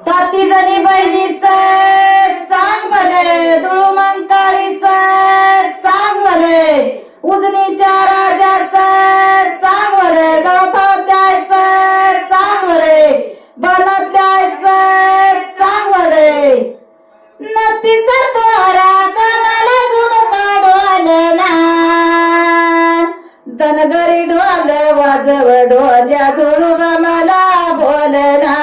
साती जणी बहिणीचं चांग भले, दुळुमन काळीचं चांग भले, उजनीच्या राजाचं चांग भले, गवतात द्यायचं चांग भले, बालात द्यायचं चांग भले. नतीचा तोरा कानाला झुमका ढोलना, धनगरी ढोल वाजव ढोल्या धुळुब मला बोलना,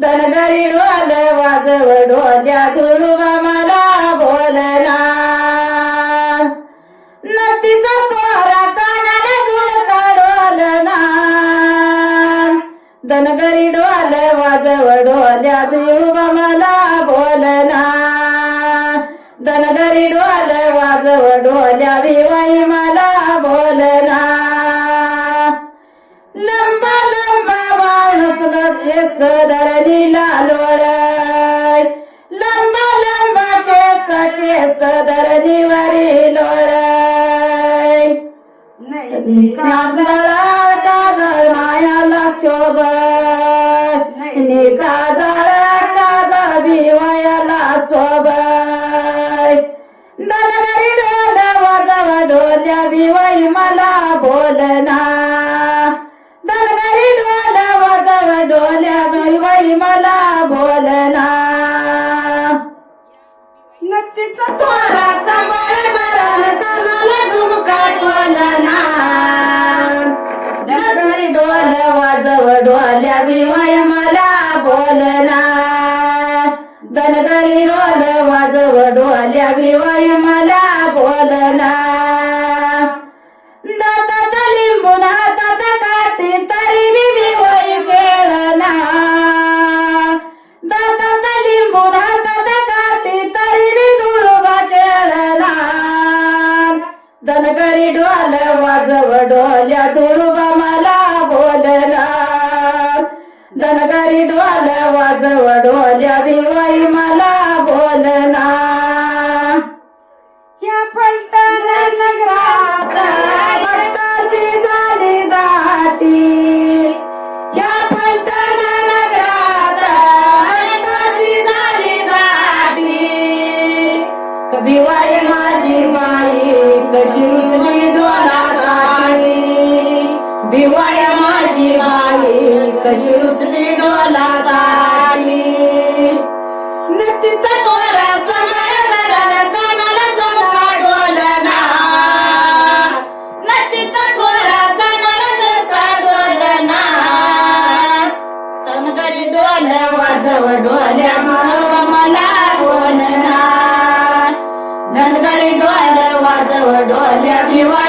धनगरी ढोल वाजव ढोल्या धुळुब मला बोलना. नतीचा तोरा कानाला झुमका ढोलना, धनगरी ढोल वाजव ढोल्या धुळुब मला बोलना, धनगरी ढोल वाजव ढोल्या भिवाई मला बोलना. लंबा लंबा बाळसलं केस धरणीला लोळय, लंबा लंबा केस केस धरणीवरी लोळय. काजळ काजळ मायाला शोभय, काजळ काजळ भिवायाला शोभय. धनगरी ढोल वाजव ढोल्या भिवाई मला बोलना, धनगरी ढोल वाजव ढोल्या भिवाई मला बोलना. नतीचा तोरा सांभाळ बरं कानाला झुमका ढोलना, धनगरी ढोल वाजव ढोल्या भिवाई मला बोलना, धनगरी ढोल वाजव ढोल्या भिवाई मला बोलना. दातात लिंबून हातात काठी तरी बी भिवाई खेळना, दातात लिंबून हातात काठी तरी बी धुळुबा खेळना. धनगरी ढोल वाजव ढोल्या धुळुबा मला बोलना, धनगरी ढोल वाजव ढोल्या भिवाई मला बोलना. या फलटण नगरात भक्ताची झाली दाटी, या फलटण नगरात भक्ताची झाली दाटी. भिवाई माझी बाई कशी रुसली ढोलासाठी, भिवाई माझी बाई कशी रुसली ढोलासाठी. नतीचा तोरा सांभाळ बरं कानाला झुमका ढोलना, नतीचा तोरा कानाला झुमका ढोलना. धनगरी ढोल वाजव ढोल्या मला बोलना, धनगरी ढोल वाजव ढोल्या भिवाई